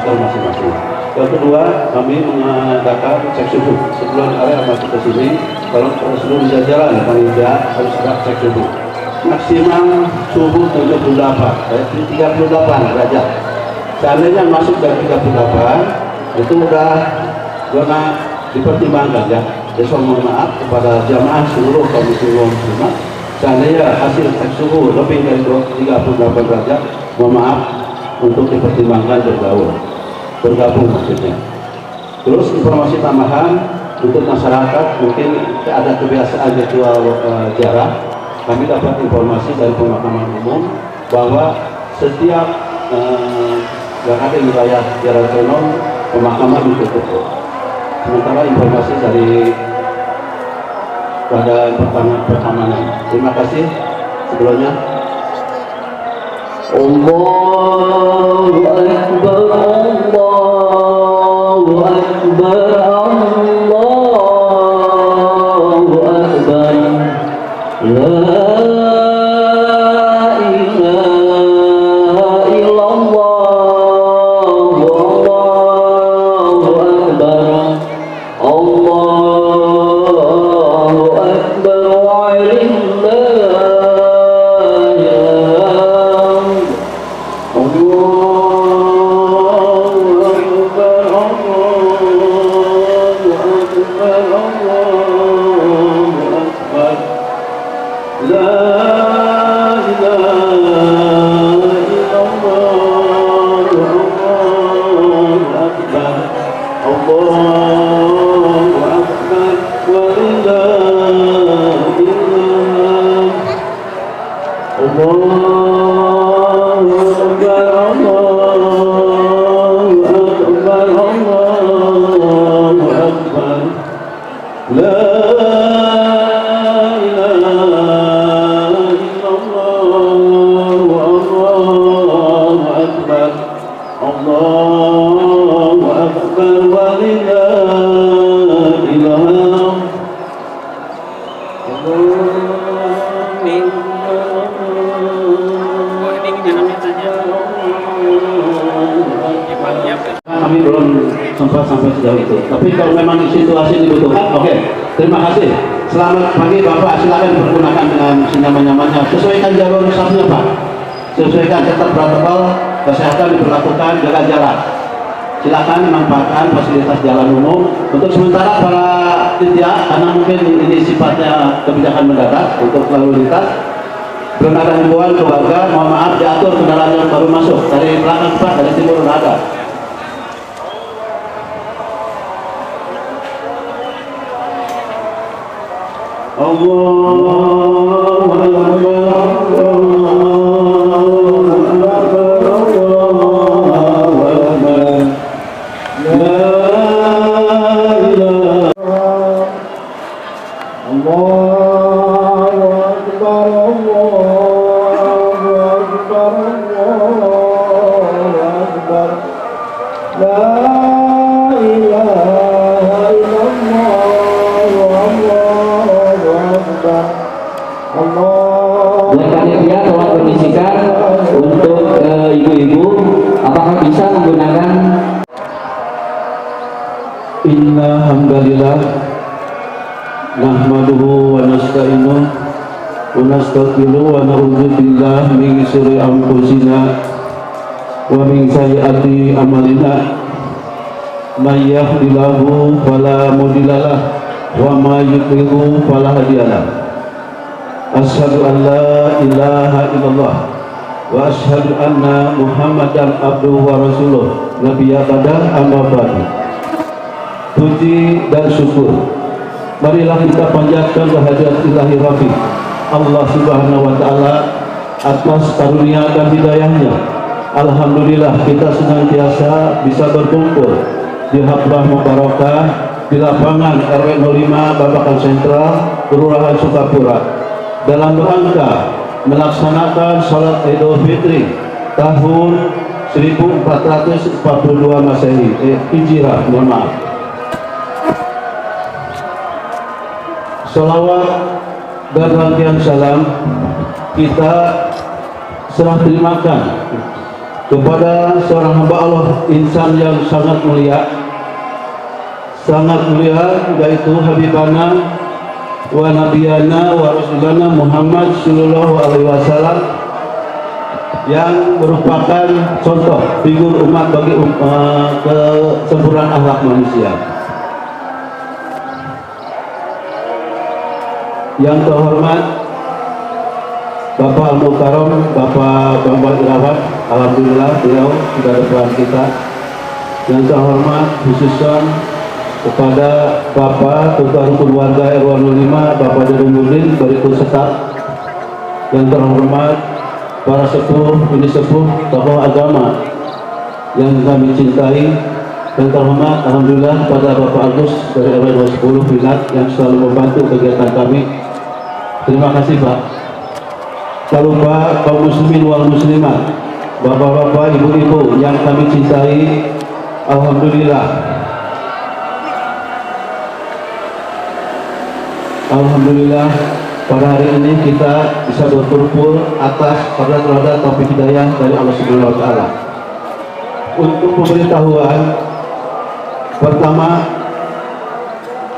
hotel masing-masing. Yang kedua, kami mengadakan cek suhu sebelum area masuk ke sini. Kalau prosedur bisa jalan, panitia harus ada cek suhu. Maksimal suhu 78, 38 derajat. Seandainya masuk dari 38, itu udah zona dipertimbangkan ya. Besok mohon maaf kepada jamaah seluruh komisi muslimat. Seandainya hasil cek suhu lebih dari 38 derajat, mohon maaf untuk dipertimbangkan bergabung maksudnya. Terus informasi tambahan untuk masyarakat, mungkin ada kebiasaan ritual ziarah. Kami dapat informasi dari pemakaman umum bahwa setiap yang ada di wilayah Jalan Renon pemakaman ditutup. Sementara informasi dari Badan Pertamanan. Terima kasih sebelumnya. Allahu Akbar, Allahu Akbar, Allahu Akbar. La ilaha illallah, Allahu Akbar, Allahu Akbar, walillahi alhamd. Allahu Akbar, Allahu Akbar, Allahu Akbar. La ilaha illallah, Allahu Akbar, Allahu Akbar, walillahi alhamd. Allahu Akbar, Allahu Akbar, Allahu Akbar. La Allahu Akbar, walillahil hamd. Kami belum sempat sampai sejauh itu. Tapi kalau memang situasi dibutuhkan, oke. Terima kasih. Selamat pagi Bapak. Silakan pergunakan dengan senyaman-nyamannya. Sesuaikan jalur safnya Pak. Sesuaikan, tetap protokol kesehatan diberlakukan, jaga jarak. Silakan manfaatkan fasilitas jalan umum. Untuk sementara para panitia, karena mungkin ini sifatnya kebijakan mendadak untuk lalu lintas, belum ada himbauan ke warga, mohon maaf diatur kendaraan yang baru masuk dari belakang Pak, dari timur sudah ada. Allahu Ya, panitia telah kondisikan untuk ibu-ibu, apakah bisa menggunakan? Inna hamdalillah nahmaduhu wa nasta'inuh wa nastaghfiruh wa na'udzu billahi min syururi anfusina wa min sayyiati a'malina. May yahdihillahu fala mudhillalah wa may yudlilhu fala hadiyalah. Asyhadu an la ilaha illallah wa asyhadu anna Muhammadan abduhu wa rasuluh. Nabiyya ba'da, amma ba'du. Puji dan syukur marilah kita panjatkan kehadirat ilahi Rabbi Allah subhanahu wa ta'ala atas karunia dan hidayahnya. Alhamdulillah kita senantiasa bisa berkumpul di Habrah Mubarakah di lapangan RW 05 Babakan Sentral, Kelurahan Sukapura, dalam rangka melaksanakan sholat Idul Fitri tahun 1442 Masehi, Hijrah, mohon maaf. Salawat dan rangkaian salam kita serah terimakan kepada seorang hamba Allah, insan yang sangat mulia, yaitu Habibana wa Nabiyana wa Rasulana Muhammad Sallallahu Alaihi Wasallam, yang merupakan contoh figur umat bagi kesempurnaan akhlak manusia. Yang terhormat Bapak Al-Mukarram, Bapak Bambang Irawan, alhamdulillah beliau sudah depan kita. Yang terhormat khususnya kepada Bapak Ketua Rukun Warga RW 05, Bapak Dedemudin berikut serta. Yang terhormat para sepuh, tokoh agama yang kami cintai. Yang terhormat alhamdulillah pada Bapak Agus dari RW 10 Pinat yang selalu membantu kegiatan kami. Terima kasih Pak. Tak lupa kaum muslimin wal muslimat, bapak-bapak, ibu-ibu yang kami cintai, alhamdulillah pada hari ini kita bisa berkumpul atas roda taufik hidayah dari Allah Subhanahu wa taala. Untuk pemberitahuan, pertama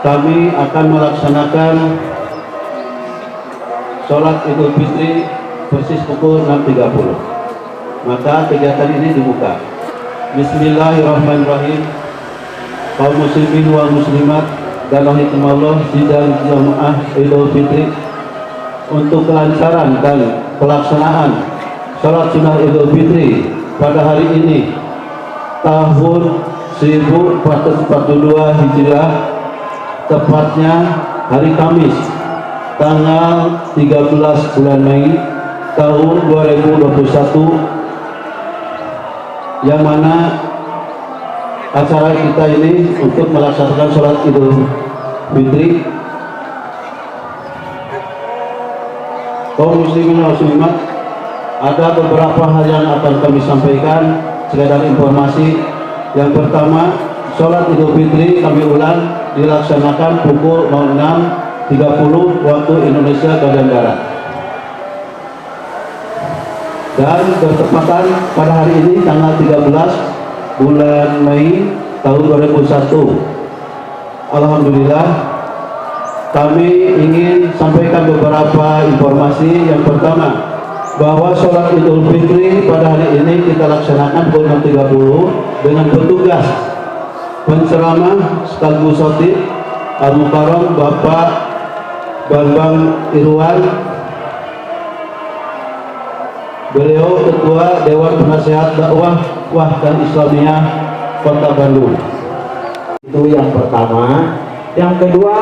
kami akan melaksanakan sholat Idul Fitri persis pukul 6.30. Maka kegiatan ini dibuka. Bismillahirrahmanirrahim. Kaum muslimin wal muslimat dan rahimakumullah, sidang jamaah Idul Fitri, untuk kelancaran dan pelaksanaan sholat sunnah Idul Fitri pada hari ini tahun 1442 Hijriah, tepatnya hari Kamis tanggal 13 bulan Mei tahun 2021, yang mana acara kita ini untuk melaksanakan sholat Idul Fitri. Kaum muslimin dan muslimat, ada beberapa hal yang akan kami sampaikan sekedar informasi. Yang pertama, sholat Idul Fitri kami ulang dilaksanakan pukul 06.30 waktu Indonesia bagian Barat, dan bertepatan pada hari ini tanggal 13 bulan Mei tahun 2001. Alhamdulillah, kami ingin sampaikan beberapa informasi. Yang pertama, bahwa sholat Idul Fitri pada hari ini kita laksanakan pukul 6.30 dengan petugas penceramah sekaligus khotib Al-Mukarram Bapak Bambang Irwan, beliau Ketua Dewan Penasehat Dakwah dan Islamiyah Kota Bandung. Itu yang pertama. Yang kedua,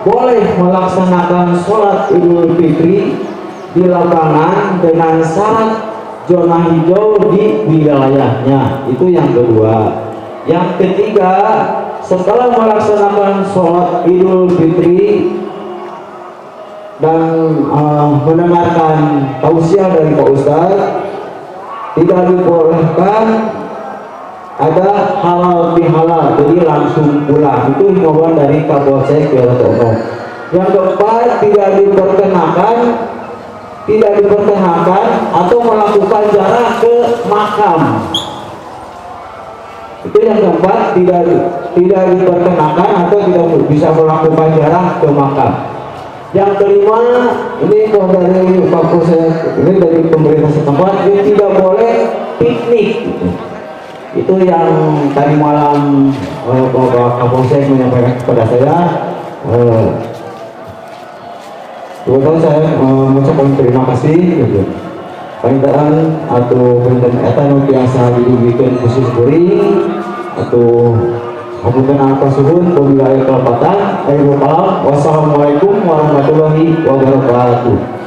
boleh melaksanakan sholat Idul Fitri di lapangan dengan syarat zona hijau di wilayahnya. Itu yang kedua. Yang ketiga, setelah melaksanakan sholat Idul Fitri dan mendengarkan tausiah dari Pak Ustadz, tidak dibolehkan ada halal bihalal, jadi langsung pulang. Itu himbauan dari Kapolsek Wilayah. Yang keempat, tidak diperkenankan atau melakukan jarak ke makam. Itu yang keempat, tidak diperkenankan atau tidak bisa melakukan jarak ke makam. Yang kelima, ini dari Pak Polsek, ini dari pemerintah setempat, ini tidak boleh piknik. Itu yang tadi malam Bapak Kapolsek menyampaikan kepada saya. Kebetulan saya mengucapkan terima kasih. Panitaan atau panitaan etan biasa dibikin khusus kuring atau Hapunten angka suhun wabillahi kelapatan. Wassalamualaikum warahmatullahi wabarakatuh.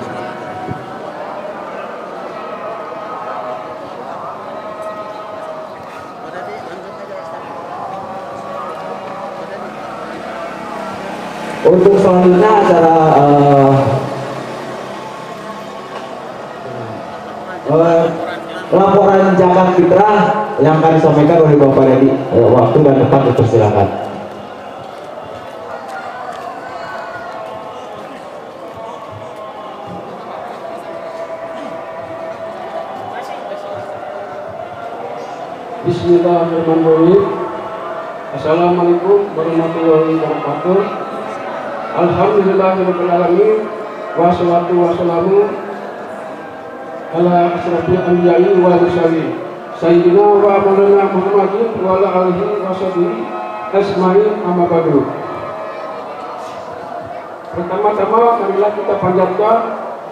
Untuk selanjutnya acara laporan zakat fitrah yang akan disampaikan oleh Bapak Dedi. Waktu dan tempat dipersilakan. Bismillahirrahmanirrahim. Assalamualaikum warahmatullahi wabarakatuh. Alhamdulillahirabbil alamin. Wassalatu wassalamu ala asrofil anbiya'i wal mursalin. Sayyidina wa maulana Muhammadin wa ala alihi wa sahbihi asma'in amma ba'du. Pertama-tama marilah kita panjatkan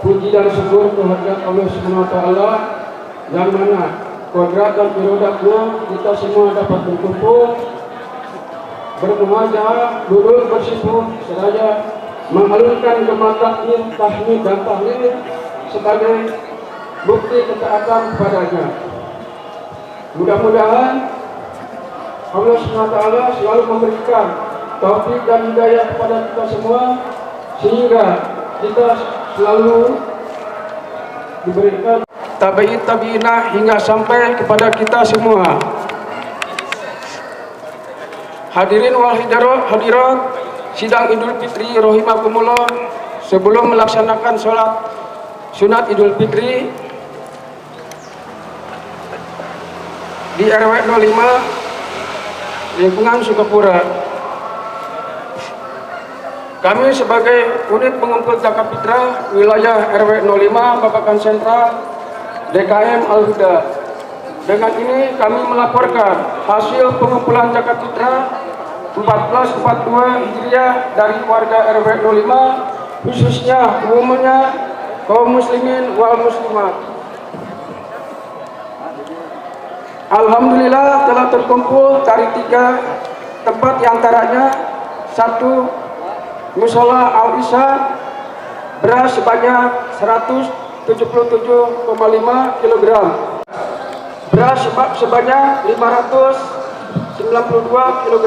puji dan syukur kehadirat Allah Subhanahu wa taala yang mana kodrat dan irodatnya kita semua dapat berkumpul, bermuhajah, duduk bersifat seraya mengalunkan gema takbir, tahmid dan tahlil sebagai bukti ketaatan kepadanya. Mudah-mudahan Allah SWT selalu memberikan taufik dan hidayah kepada kita semua sehingga kita selalu diberikan tabi'inah hingga sampai kepada kita semua. Hadirin wal hadirat sidang Idul Fitri rahimakumullah, sebelum melaksanakan sholat sunat Idul Fitri di RW 05 lingkungan Sukapura, kami sebagai unit pengumpul zakat fitrah wilayah RW 05 Babakan Sentral DKM Al-Huda, dengan ini kami melaporkan hasil pengumpulan zakat fitrah 1442 Hijriah dari warga RW 05, khususnya umumnya kaum muslimin wal muslimat. Alhamdulillah telah terkumpul dari 3 tempat, diantaranya 1 Musola Al-Isya, beras sebanyak 177,5 kg, beras sebanyak 592 kg,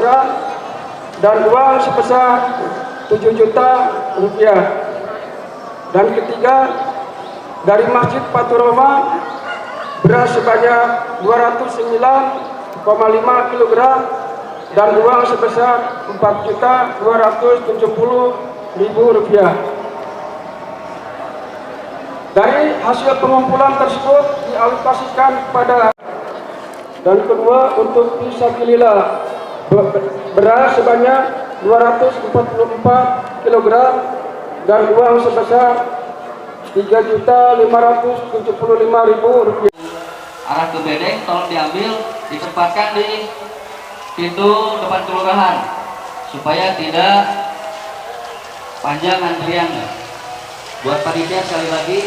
dan uang sebesar 7 juta rupiah. Dan ketiga dari Masjid Fathur Rahman, beras sebanyak 209,5 kg dan uang sebesar 4.270.000 rupiah. Dari hasil pengumpulan tersebut dialokasikan kepada, dan kedua untuk fisabilillah, beras sebanyak 244 kg dan uang sebesar 3.575.000 rupiah. Arah ke bedeng tolong diambil, ditempatkan di pintu depan kelurahan supaya tidak panjang antriannya. Buat panitia sekali lagi,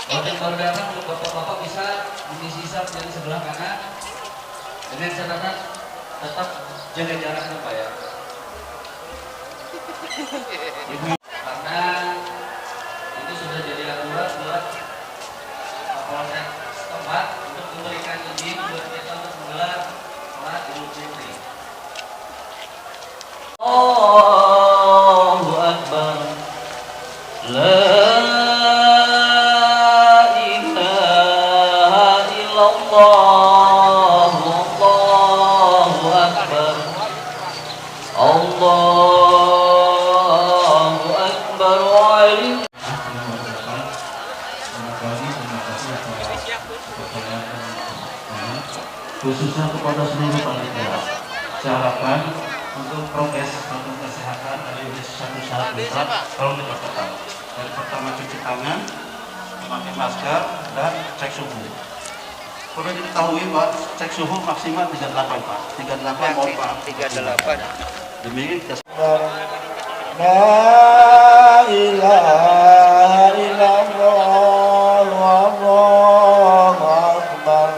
buat yang baru datang, untuk bapak-bapak bisa mengisi hisap dari sebelah kanan dengan catatan tetap jaga jarak Pak ya. Karena itu sudah jadi aturan buat Polsek setempat untuk memberikan izin buat kita untuk menggelar sholat Idul Fitri. Allahu Akbar, la ilaha illallah, Allahu Akbar, Allahu Akbar wa'alim. Khususnya kepada seluruh panitia, saya harapkan untuk prokes atau kesehatan ada satu syarat besar, tolong diperketat. Dari pertama cuci tangan, memakai masker, dan cek suhu. Perlu diketahui Pak, cek suhu maksimal 38 Pak, 38 mohon Pak, 38. Demi La ilaha illallah, Allahu Akbar,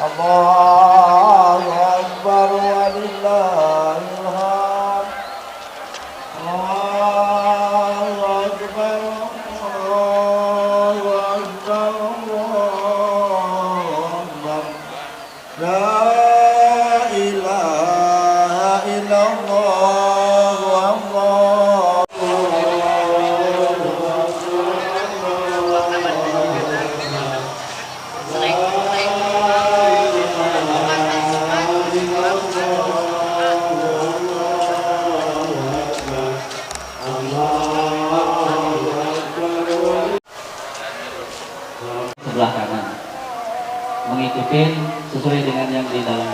Allahu Akbar, walillahil hamd, Allahu Akbar, Allahu Akbar, Allahu Akbar, la ilaha illallah, Allahu mengikuti sesuai dengan yang di dalam.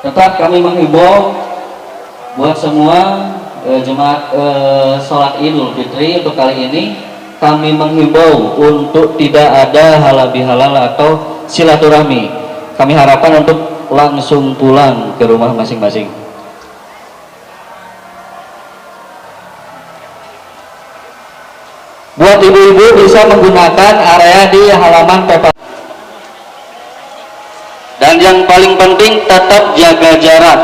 Tetap kami menghimbau buat semua jemaat sholat Idul Fitri untuk kali ini, kami menghimbau untuk tidak ada halal bihalal atau silaturahmi. Kami harapkan untuk langsung pulang ke rumah masing-masing. Buat ibu-ibu bisa menggunakan area di halaman PPA. Dan yang paling penting tetap jaga jarak.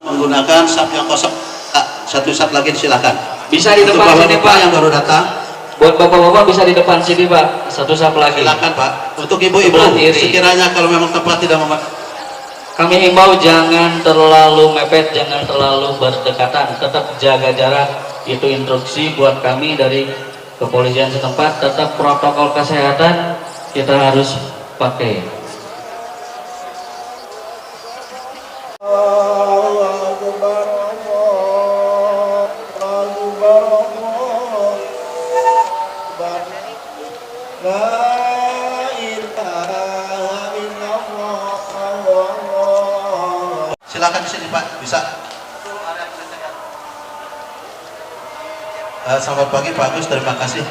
Menggunakan sap yang kosong. Satu sap lagi silakan. Bisa di depan sini Pak. Yang baru datang. Buat bapak-bapak bisa di depan sini Pak. Satu sap lagi. Silakan Pak. Untuk ibu-ibu sekiranya kalau memang tempat tidak kami himbau jangan terlalu mepet, jangan terlalu berdekatan, tetap jaga jarak. Itu instruksi buat kami dari kepolisian setempat. Tetap protokol kesehatan kita harus pakai. Silakan di sini Pak, bisa. Selamat pagi Pak Agus, terima kasih.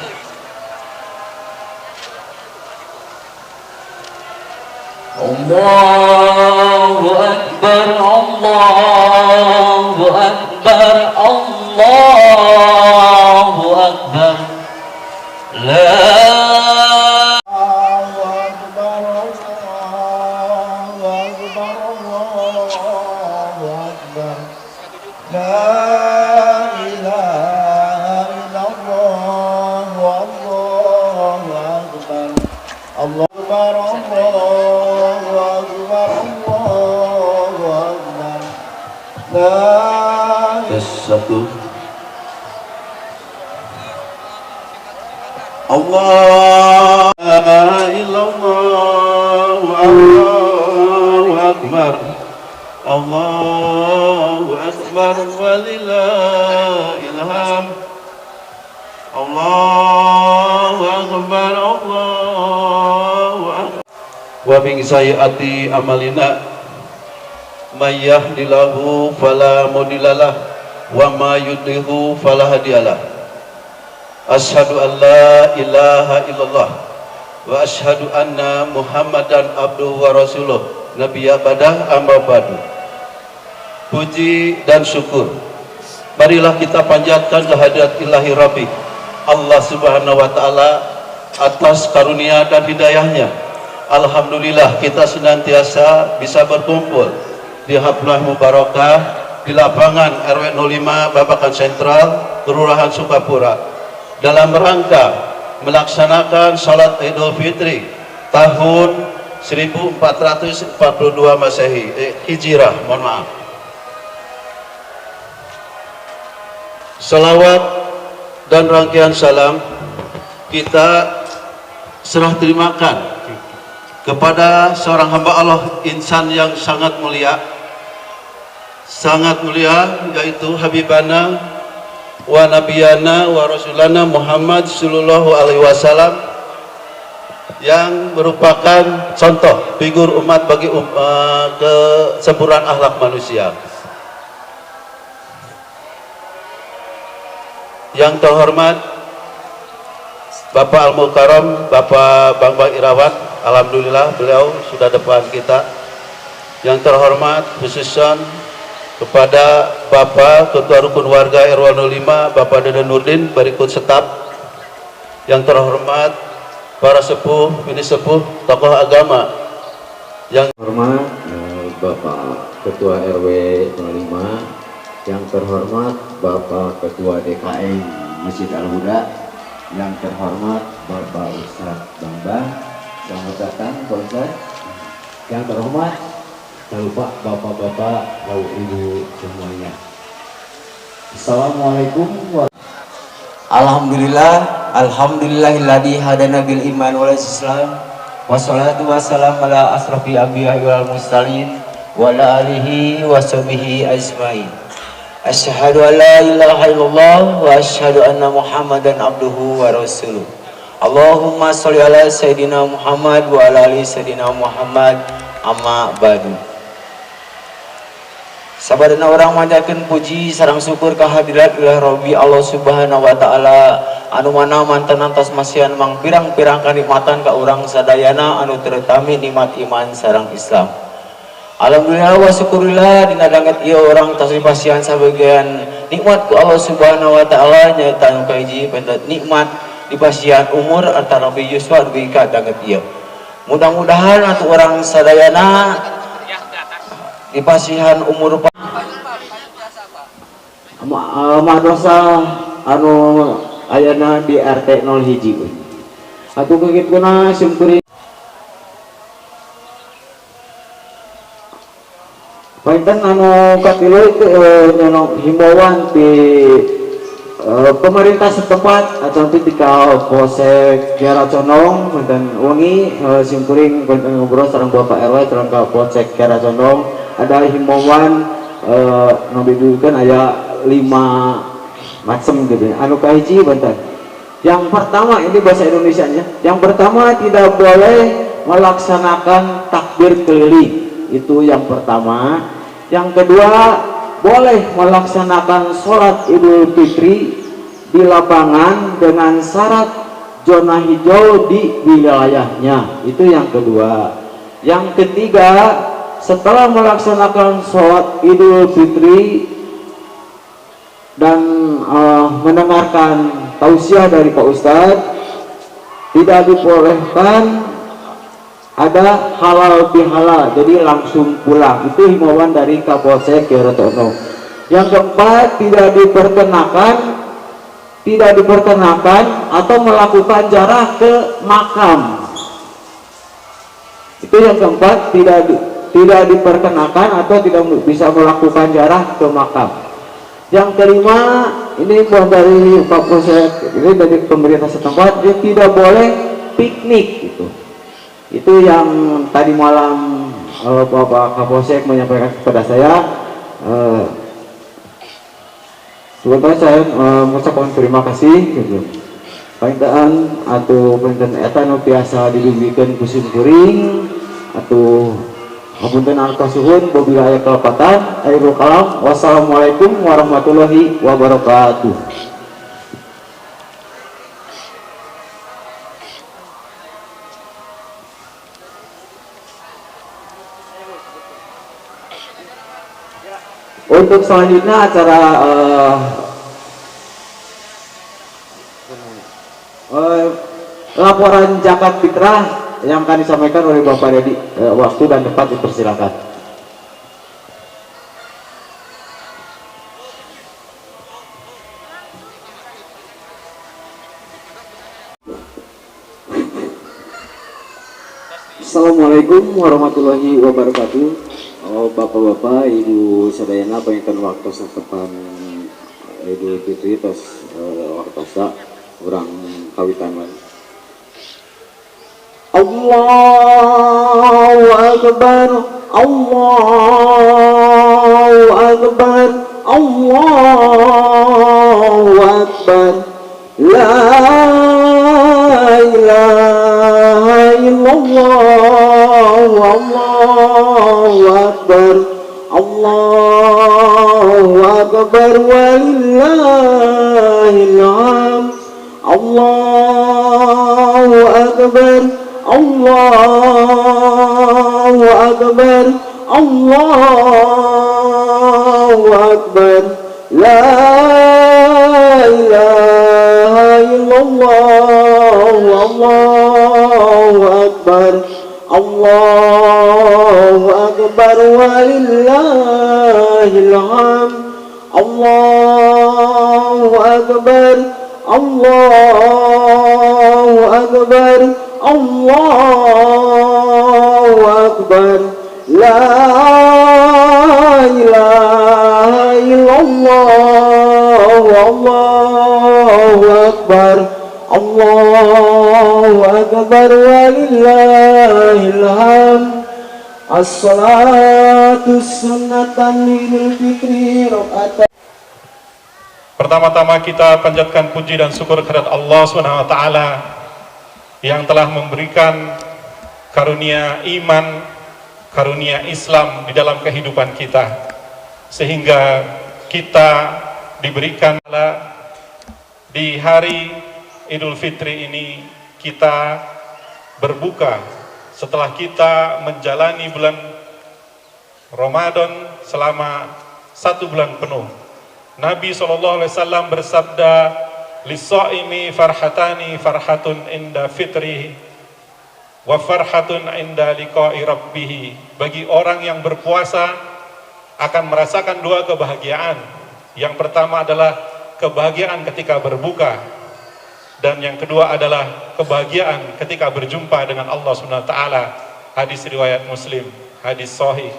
Allahu Akbar, Allahu Akbar, Allahu Akbar. La satu. Allah illallah Allahu akbar. Allahu akbar walillahil hamd. Allahu akbar, Allahu akbar. Wa min sayyiati amalina may yahdihillahu fala mudhillalah wa ma yudlilhu fala hadiyalah. Asyhadu an la ilaha illallah wa asyhadu anna Muhammadan abduhu wa rasuluh nabiyya badah amma ba'du. Puji dan syukur marilah kita panjatkan kehadirat ilahi Rabbi Allah Subhanahu wa taala atas karunia dan hidayahnya. Alhamdulillah kita senantiasa bisa berkumpul di Haflah Mubarakah di lapangan RW 05 Babakan Sentral, Kelurahan Sukapura dalam rangka melaksanakan salat Idul Fitri tahun 1442 Masehi Hijrah, mohon maaf. Salawat dan rangkaian salam kita serah terimakan kepada seorang hamba Allah, insan yang sangat mulia, yaitu Habibana wa Nabiyana wa Rasulana Muhammad sallallahu alaihi wasallam, yang merupakan contoh figur umat bagi kesempurnaan akhlak manusia. Yang terhormat Bapak Al-Mukarram, Bapak Bambang Irawan, alhamdulillah beliau sudah depan kita. Yang terhormat khususan kepada Bapak Ketua Rukun Warga RW 05 Bapak Deden Nurdin berikut staf. Yang terhormat para sepuh, ini sepuh, tokoh agama. Yang terhormat Bapak Ketua RW 05, yang terhormat Bapak Ketua DKM Masjid Al-Huda, yang terhormat Bapak Ustadz Bambang, selamat datang Pak Ustadz. Yang terhormat, jangan lupa bapak-bapak, ibu semuanya. Assalamualaikum warahmatullahi. Alhamdulillah, alhamdulillahilladzi hadana bil iman wal islam, wassalatu wassalamu ala asrofil anbiya'i wal mursalin wa ala alihi wa sahbihi ajmain. Asyhadu an la ilaha illallah wa asyhadu anna Muhammadan abduhu wa rasuluh. Allahumma sholli ala Sayyidina Muhammad wa ala ali Sayyidina Muhammad, amma ba'du. Sabadana orang manjakeun puji sareng syukur kehadirat ilah Rabbi Allah Subhanahu wa taala anu mana manten antos masihan mang pirang-pirang kanikmatan ka urang sadayana anu terutami nikmat iman sareng Islam. Alhamdulillah wa syukurillah dina danget ieu orang tos dipasihan sabagian nikmat ku Allah Subhanahu wa taala nyaeta anu kahiji pentet nikmat dipasihan umur antara Nabi Yusuf dugi ka danget ieu. Mudah-mudahan atuh orang sadayana dipasihan umur madrasah anu ayana di RT 01 atuh kagituna syukuri Painten anu katilu itu himbauan di pemerintah setempat atau di Polsek Kiara Condong dan wengi simkuring ngobrol sareng Bapak RW sareng Polsek Kiara Condong ada himbauan nobidulkeun aya 5 macam gitu anu kahiji bentar. Yang pertama ini bahasa Indonesianya. Yang pertama tidak boleh melaksanakan takbir keliling. Itu yang pertama. Yang kedua, boleh melaksanakan sholat Idul Fitri di lapangan dengan syarat zona hijau di wilayahnya. Itu yang kedua. Yang ketiga, setelah melaksanakan sholat Idul Fitri dan mendengarkan tausiah dari Pak Ustadz, tidak dibolehkan ada halal bihalal, jadi langsung pulang. Itu himbauan dari Kapolsek Kiara Condong. Yang keempat, tidak diperkenakan atau melakukan ziarah ke makam. Itu yang keempat, tidak diperkenakan atau tidak bisa melakukan ziarah ke makam. Yang kelima, ini dari Pak Polsek, ini dari pemerintah setempat, dia tidak boleh piknik gitu. Itu yang tadi malam Bapak Kapolsek menyampaikan kepada saya. Sebenarnya saya mengucapkan terima kasih gitu. Paintaan atau paintan eta nu biasa didugikeun ku simkuring atau hapunten alka suhun babila aya kalepatan akhirul kalam. Wassalamualaikum warahmatullahi wabarakatuh. Untuk selanjutnya acara laporan zakat fitrah yang akan disampaikan oleh Bapak Dedi. Waktu dan tempat dipersilakan. Assalamualaikum warahmatullahi wabarakatuh. Bapak-bapak, ibu sadayana pengen waktu setepan Idul Fitri tos waktu sa urang kawitan wae. Allahu akbar, Allahu akbar, Allahu akbar. La ilaha illallah, Allahu akbar, Allahu akbar walillahil hamd. Allahu akbar, Allahu akbar, Allahu akbar. La ilaha illallah, Allahu akbar, Allahu akbar walillahil hamd. Allahu akbar, Allahu akbar, Allahu akbar. La ilaha illallah, Allahu akbar, Allahu akbar walillahil hamd. As-salatu sunnatan Idul Fitri rakaat. Pertama-tama kita panjatkan puji dan syukur kehadirat Allah Subhanahu wa taala yang telah memberikan karunia iman, karunia Islam di dalam kehidupan kita, sehingga kita diberikan di hari Idul Fitri ini kita berbuka setelah kita menjalani bulan Ramadan selama 1 bulan penuh. Nabi SAW bersabda, "Lis-shaimi farhatani, farhatun inda fitri wa farhatun inda liqa'i rabbih." Bagi orang yang berpuasa akan merasakan 2 kebahagiaan. Yang pertama adalah kebahagiaan ketika berbuka, dan yang kedua adalah kebahagiaan ketika berjumpa dengan Allah Subhanahu wa taala. Hadis riwayat Muslim, hadis sahih.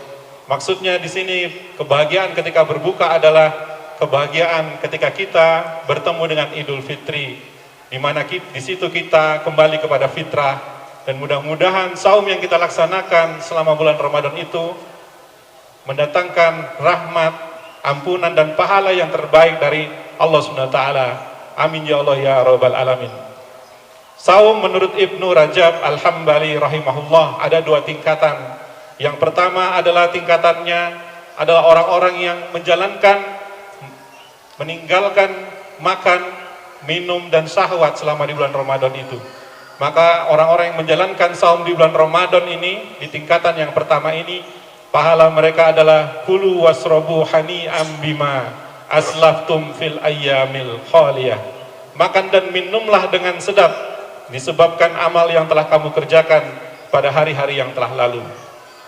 Maksudnya di sini kebahagiaan ketika berbuka adalah kebahagiaan ketika kita bertemu dengan Idul Fitri, di mana di situ kita kembali kepada fitrah, dan mudah-mudahan saum yang kita laksanakan selama bulan Ramadan itu mendatangkan rahmat, ampunan dan pahala yang terbaik dari Allah Subhanahu wa taala. Amin ya Allah ya rabbal alamin. Saum menurut Ibnu Rajab Al-Hambali rahimahullah ada 2 tingkatan. Yang pertama adalah tingkatannya adalah orang-orang yang meninggalkan makan, minum dan syahwat selama di bulan Ramadan itu. Maka orang-orang yang menjalankan saum di bulan Ramadan ini, di tingkatan yang pertama ini, pahala mereka adalah kulu wasrobu hani'am bima aslaftum fil ayyamil khaliyah. Makan dan minumlah dengan sedap disebabkan amal yang telah kamu kerjakan pada hari-hari yang telah lalu.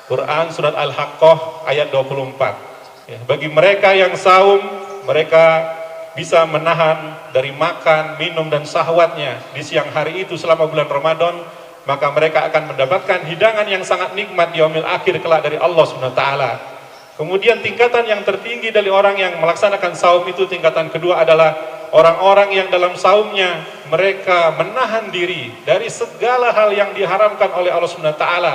Quran surat Al-Haqqah ayat 24. Ya, bagi mereka yang saum, mereka bisa menahan dari makan, minum dan syahwatnya di siang hari itu selama bulan Ramadan, maka mereka akan mendapatkan hidangan yang sangat nikmat di yaumil akhir kelak dari Allah Subhanahu wa taala. Kemudian tingkatan yang tertinggi dari orang yang melaksanakan saum itu, tingkatan kedua adalah orang-orang yang dalam saumnya mereka menahan diri dari segala hal yang diharamkan oleh Allah Subhanahu wa taala.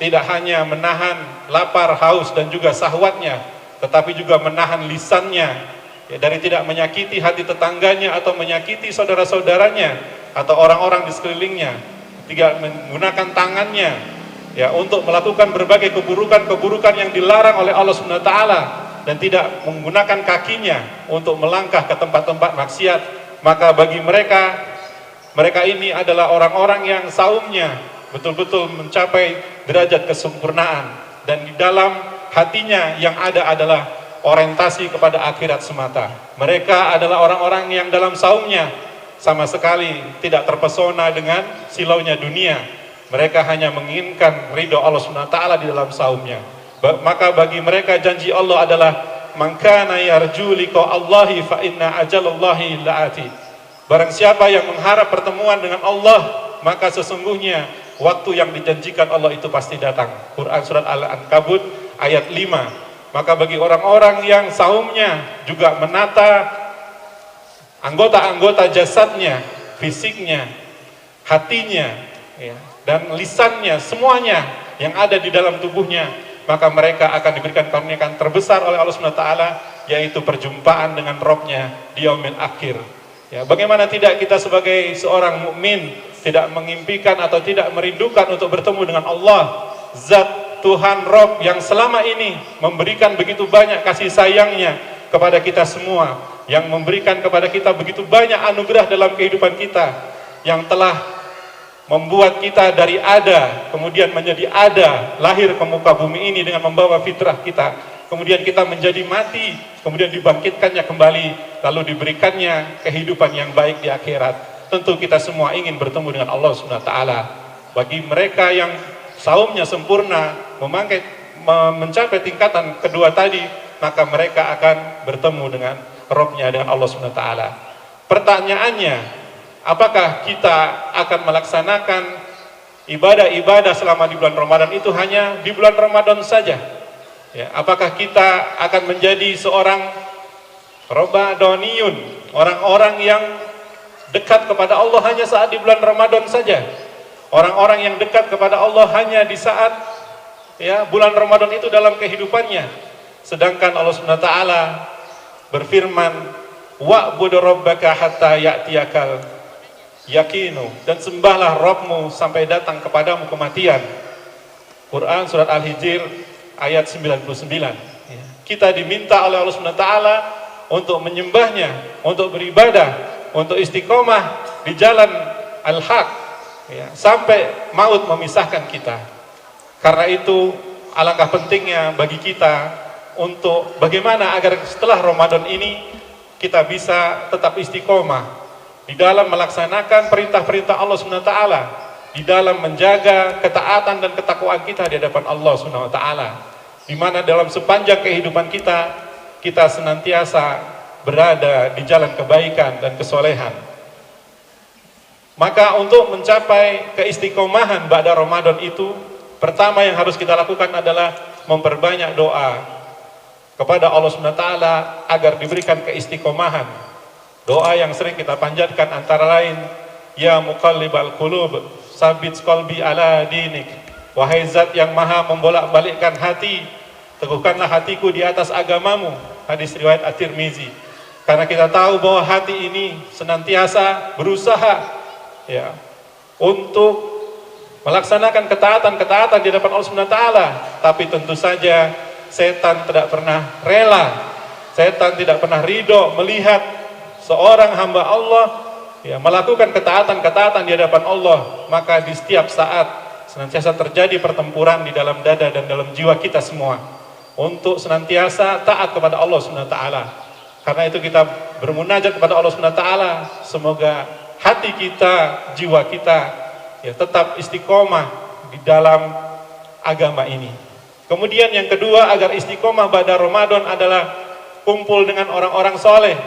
Tidak hanya menahan lapar, haus dan juga syahwatnya, tetapi juga menahan lisannya ya, dari tidak menyakiti hati tetangganya atau menyakiti saudara-saudaranya atau orang-orang di sekelilingnya. Tidak menggunakan tangannya ya untuk melakukan berbagai keburukan-keburukan yang dilarang oleh Allah Subhanahu wa taala, dan tidak menggunakan kakinya untuk melangkah ke tempat-tempat maksiat. Maka bagi mereka ini adalah orang-orang yang saumnya betul-betul mencapai derajat kesempurnaan, dan di dalam hatinya yang ada adalah orientasi kepada akhirat semata. Mereka adalah orang-orang yang dalam saumnya sama sekali tidak terpesona dengan silaunya dunia. Mereka hanya menginginkan ridho Allah Subhanahu wa taala di dalam saumnya. Maka bagi mereka janji Allah adalah man kana yarju liqa Allahi fa inna ajalallahi la'ati. Barang siapa yang mengharap pertemuan dengan Allah, maka sesungguhnya waktu yang dijanjikan Allah itu pasti datang. Quran surat Al-Ankabut ayat 5. Maka bagi orang-orang yang saumnya juga menata anggota-anggota jasadnya, fisiknya, hatinya ya, dan lisannya, semuanya yang ada di dalam tubuhnya, maka mereka akan diberikan karunia terbesar oleh Allah Subhanahu wa taala, yaitu perjumpaan dengan Rabb-nya di yaumil akhir. Ya, bagaimana tidak kita sebagai seorang mukmin tidak mengimpikan atau tidak merindukan untuk bertemu dengan Allah, Zat Tuhan Rabb yang selama ini memberikan begitu banyak kasih sayangnya kepada kita semua, yang memberikan kepada kita begitu banyak anugerah dalam kehidupan kita, yang telah membuat kita dari ada kemudian menjadi ada, lahir ke muka bumi ini dengan membawa fitrah kita, kemudian kita menjadi mati, kemudian dibangkitkannya kembali, lalu diberikannya kehidupan yang baik di akhirat. Tentu kita semua ingin bertemu dengan Allah Subhanahu wa taala. Bagi mereka yang saumnya sempurna, mencapai tingkatan kedua tadi, maka mereka akan bertemu dengan Rabb-nya, dengan Allah Subhanahu wa taala. Pertanyaannya, apakah kita akan melaksanakan ibadah-ibadah selama di bulan Ramadan itu hanya di bulan Ramadan saja? Ya, apakah kita akan menjadi seorang Ramadhaniyun, orang-orang yang dekat kepada Allah hanya saat di bulan Ramadan saja? Orang-orang yang dekat kepada Allah hanya di saat ya bulan Ramadan itu dalam kehidupannya. Sedangkan Allah Subhanahu wa taala berfirman wa'bud rabbaka hatta ya'tiyakal yakinu, dan sembahlah Rabbmu sampai datang kepadamu kematian. Quran surat Al-Hijr ayat 99. Kita diminta oleh Allah SWT untuk menyembahnya, untuk beribadah, untuk istiqomah di jalan al-haq, sampai maut memisahkan kita. Karena itu alangkah pentingnya bagi kita untuk bagaimana agar setelah Ramadan ini kita bisa tetap istiqomah di dalam melaksanakan perintah-perintah Allah SWT, di dalam menjaga ketaatan dan ketakwaan kita di hadapan Allah SWT, di mana dalam sepanjang kehidupan kita senantiasa berada di jalan kebaikan dan kesolehan. Maka untuk mencapai keistiqomahan ba'da Ramadan itu, pertama yang harus kita lakukan adalah memperbanyak doa kepada Allah SWT agar diberikan keistiqomahan. Doa yang sering kita panjatkan antara lain, ya muqallibal qulub, sabit qalbi ala dinik. Wahai zat yang maha membolak-balikkan hati, teguhkanlah hatiku di atas agamamu. Hadis riwayat At-Tirmizi. Karena kita tahu bahwa hati ini senantiasa berusaha untuk melaksanakan ketaatan di hadapan Allah SWT, tapi tentu saja setan tidak pernah rela, setan tidak pernah ridho melihat seorang hamba Allah melakukan ketaatan di hadapan Allah. Maka di setiap saat senantiasa terjadi pertempuran di dalam dada dan dalam jiwa kita semua untuk senantiasa taat kepada Allah SWT. Karena itu kita bermunajat kepada Allah SWT, semoga hati kita, jiwa kita tetap istiqomah di dalam agama ini. Kemudian yang kedua, agar istiqomah pada Ramadan adalah kumpul dengan orang-orang soleh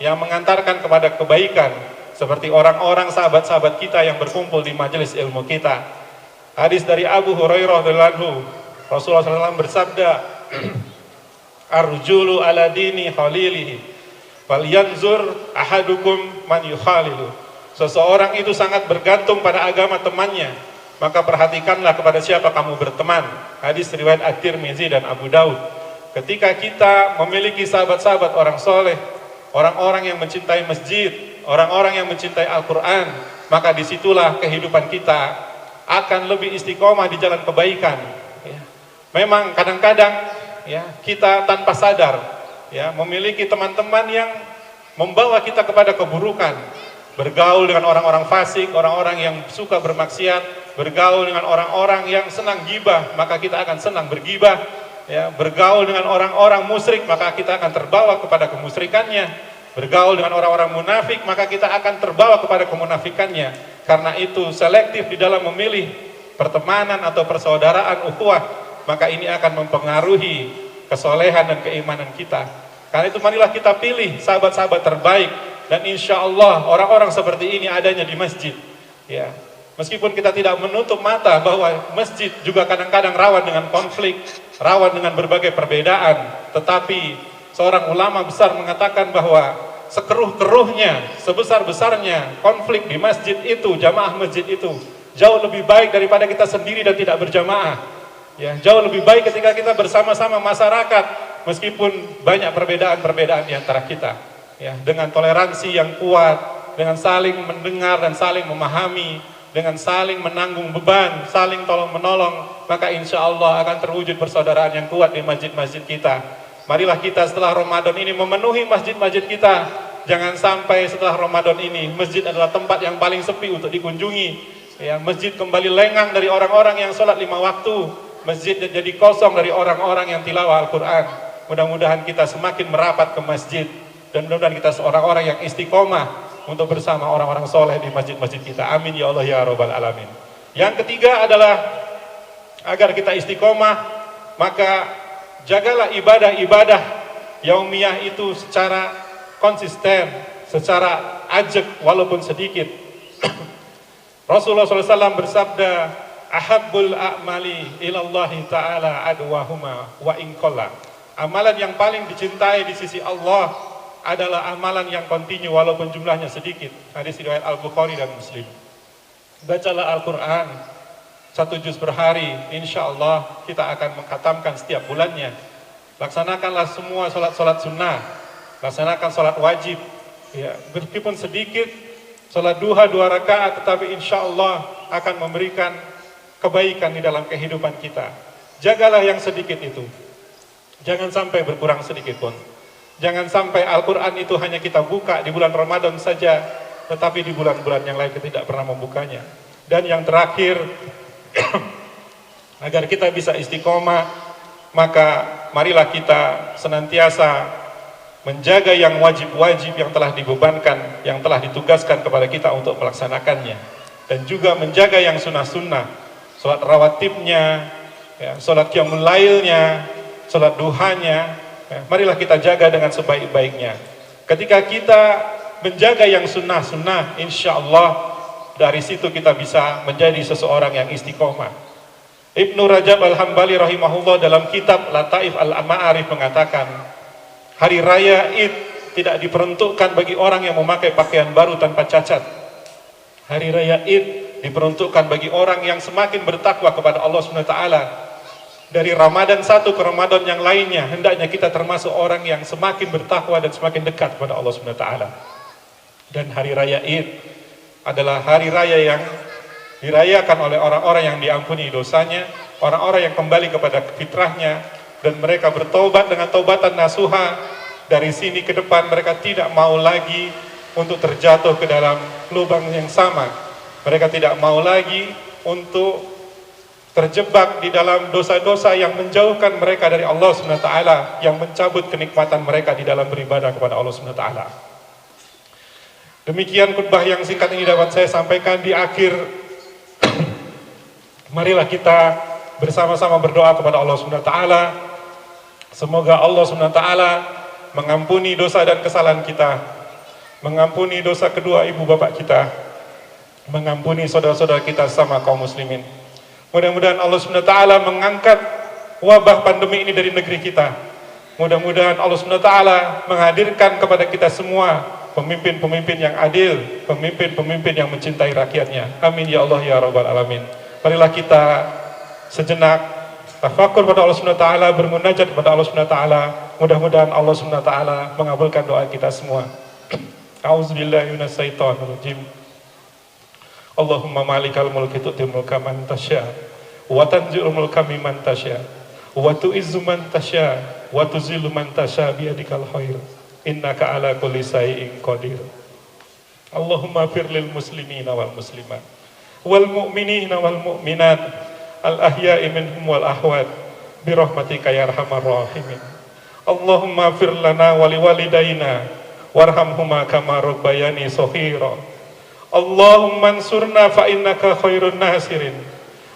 yang mengantarkan kepada kebaikan, seperti orang-orang sahabat-sahabat kita yang berkumpul di majelis ilmu kita. Hadis dari Abu Hurairah radhiyallahu anhu, Rasulullah SAW bersabda, "Ar-rajulu ala dini khalilihi, falyanzur ahadukum man yukhalilu." Seseorang itu sangat bergantung pada agama temannya, maka perhatikanlah kepada siapa kamu berteman. Hadis riwayat At-Tirmizi dan Abu Daud. Ketika kita memiliki sahabat-sahabat orang soleh, orang-orang yang mencintai masjid, orang-orang yang mencintai Al-Quran, maka disitulah kehidupan kita akan lebih istiqomah di jalan kebaikan. Memang kadang-kadang kita tanpa sadar memiliki teman-teman yang membawa kita kepada keburukan. Bergaul dengan orang-orang fasik, orang-orang yang suka bermaksiat, bergaul dengan orang-orang yang senang gibah, maka kita akan senang bergibah. Bergaul dengan orang-orang musyrik, maka kita akan terbawa kepada kemusyrikannya. Bergaul dengan orang-orang munafik, maka kita akan terbawa kepada kemunafikannya. Karena itu selektif di dalam memilih pertemanan atau persaudaraan ukhuwah, maka ini akan mempengaruhi kesolehan dan keimanan kita. Karena itu marilah kita pilih sahabat-sahabat terbaik. Dan insya Allah orang-orang seperti ini adanya di masjid. Meskipun kita tidak menutup mata bahwa masjid juga kadang-kadang rawan dengan konflik, rawan dengan berbagai perbedaan. Tetapi seorang ulama besar mengatakan bahwa sekeruh-keruhnya, sebesar-besarnya konflik di masjid itu, jamaah masjid itu, jauh lebih baik daripada kita sendiri dan tidak berjamaah. Jauh lebih baik ketika kita bersama-sama masyarakat, meskipun banyak perbedaan-perbedaan di antara kita. Dengan toleransi yang kuat, dengan saling mendengar dan saling memahami, dengan saling menanggung beban, saling tolong-menolong, maka insya Allah akan terwujud persaudaraan yang kuat di masjid-masjid kita. Marilah kita setelah Ramadan ini memenuhi masjid-masjid kita. Jangan sampai setelah Ramadan ini masjid adalah tempat yang paling sepi untuk dikunjungi. Masjid kembali lengang dari orang-orang yang sholat 5 waktu. Masjid jadi kosong dari orang-orang yang tilawah Al-Quran. Mudah-mudahan kita semakin merapat ke masjid, dan mudah-mudahan kita seorang orang yang istiqomah untuk bersama orang-orang soleh di masjid-masjid kita. Amin ya Allah ya Rabbal Alamin. Yang ketiga adalah agar kita istiqomah, maka jagalah ibadah-ibadah yaumiyah itu secara konsisten, secara ajak walaupun sedikit. Rasulullah SAW bersabda, ahabbul a'mali ilallahi ta'ala adwahuma wa inqalla. Amalan yang paling dicintai di sisi Allah adalah amalan yang kontinu walaupun jumlahnya sedikit. Hadis riwayat Al-Bukhari dan Muslim. Bacalah Al-Quran 1 juz per hari, insya Allah kita akan mengkhatamkan setiap bulannya. Laksanakanlah semua sholat-sholat sunnah, laksanakan sholat wajib, ya, meskipun sedikit, sholat duha 2 rakaat, tetapi insya Allah akan memberikan kebaikan di dalam kehidupan kita. Jagalah yang sedikit itu, jangan sampai berkurang sedikit pun. Jangan sampai Al-Quran itu hanya kita buka di bulan Ramadan saja, tetapi di bulan-bulan yang lain kita tidak pernah membukanya. Dan yang terakhir, agar kita bisa istiqomah, maka marilah kita senantiasa menjaga yang wajib-wajib yang telah dibebankan, yang telah ditugaskan kepada kita untuk melaksanakannya, dan juga menjaga yang sunnah-sunnah, sholat rawatibnya, ya, sholat qiyamul lailnya, sholat duhanya, ya, marilah kita jaga dengan sebaik-baiknya. Ketika kita menjaga yang sunnah-sunnah, insya Allah dari situ kita bisa menjadi seseorang yang istiqomah. Ibnu Rajab Al-Hambali rahimahullah dalam kitab Lataif Al-Ma'arif mengatakan, hari raya Id tidak diperuntukkan bagi orang yang memakai pakaian baru tanpa cacat. Hari raya Id diperuntukkan bagi orang yang semakin bertakwa kepada Allah SWT. Dari Ramadan satu ke Ramadan yang lainnya, hendaknya kita termasuk orang yang semakin bertakwa dan semakin dekat kepada Allah SWT. Dan hari raya Id adalah hari raya yang dirayakan oleh orang-orang yang diampuni dosanya, orang-orang yang kembali kepada fitrahnya, dan mereka bertobat dengan taubatan nasuha. Dari sini ke depan mereka tidak mau lagi untuk terjatuh ke dalam lubang yang sama. Mereka tidak mau lagi untuk terjebak di dalam dosa-dosa yang menjauhkan mereka dari Allah SWT, yang mencabut kenikmatan mereka di dalam beribadah kepada Allah SWT. Demikian khutbah yang singkat ini dapat saya sampaikan. Di akhir, marilah kita bersama-sama berdoa kepada Allah SWT. Semoga Allah SWT mengampuni dosa dan kesalahan kita, mengampuni dosa kedua ibu bapak kita, mengampuni saudara-saudara kita sama kaum muslimin. Mudah-mudahan Allah SWT mengangkat wabah pandemi ini dari negeri kita. Mudah-mudahan Allah SWT menghadirkan kepada kita semua pemimpin-pemimpin yang adil, pemimpin-pemimpin yang mencintai rakyatnya. Amin ya Allah ya Rabbal Alamin. Marilah kita sejenak tafakur pada Allah SWT, bermunajat kepada Allah SWT. Mudah-mudahan Allah SWT mengabulkan doa kita semua. A'udzubillahi minasyaitonirrajim. Allahumma malikal mulki tu'til mulka man tasya wa tanzi'ul mulka mimman tasya wa tu'izzu man tasya wa tuzillu man tasya biyadikal khair innaka ala kulli syai'in qadir. Allahumma fir lil muslimina wal muslimat wal mu'minina wal mu'minat al ahya'i minhum wal ahwat bi rahmatika ya arhamar rahimin. Allahumma fir lana wa liwalidayna warhamhuma kama rabbayani shaghira. Allahumma ansurna fa innaka khairun nasirin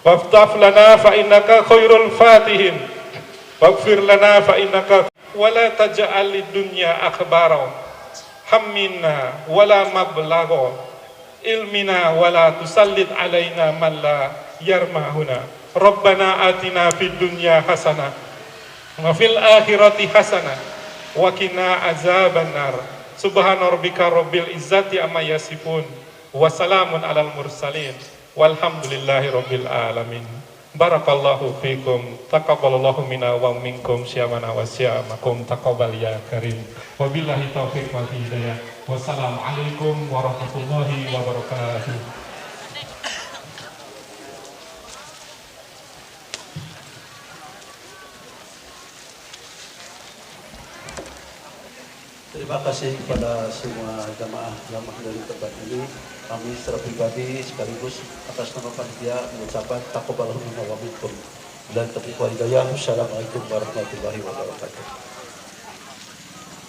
waftah lana fa innaka khairul fatihin waghfir lana fa innaka wala taj'al lid-dunya akbara hammina wala mablagha ilmina wala tusallit alaina man la yarmahuna. Rabbana atina fid dunya hasanah wa fil akhirati hasanah wa qina azabannar. Subhana rabbika rabbil izzati amma yasifun. Wassalamun alal mursalin walhamdulillahi rabbil alamin. Barakallahu fikum, taqabbalallahu minna wa minkum syamana wa syamakum taqabbal ya karim. Wabillahi taufiq wal hidayah. Wassalamualaikum warahmatullahi wabarakatuh. Terima kasih kepada semua jamaah yang menghadiri tempat ini. Kami secara pribadi sekaligus atas nama panitia mengucapkan taqabbalallahu minna wa minkum dan taufiq wal hidayah. Wassalamualaikum warahmatullahi wabarakatuh.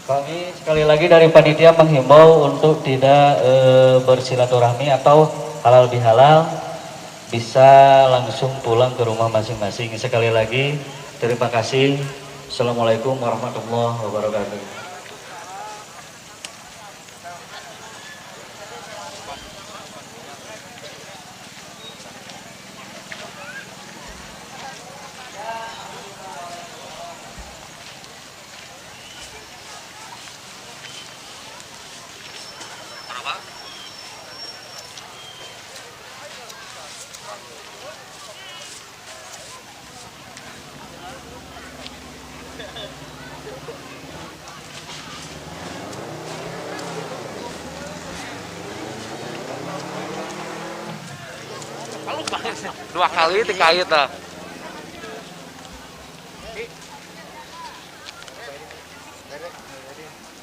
Kami sekali lagi dari panitia menghimbau untuk tidak bersilaturahmi atau halal bihalal, bisa langsung pulang ke rumah masing-masing. Sekali lagi terima kasih. Assalamualaikum warahmatullahi wabarakatuh. 2 kali 3 kali tah.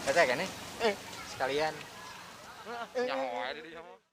Kata kan nih? Sekalian. Nyawa di dia.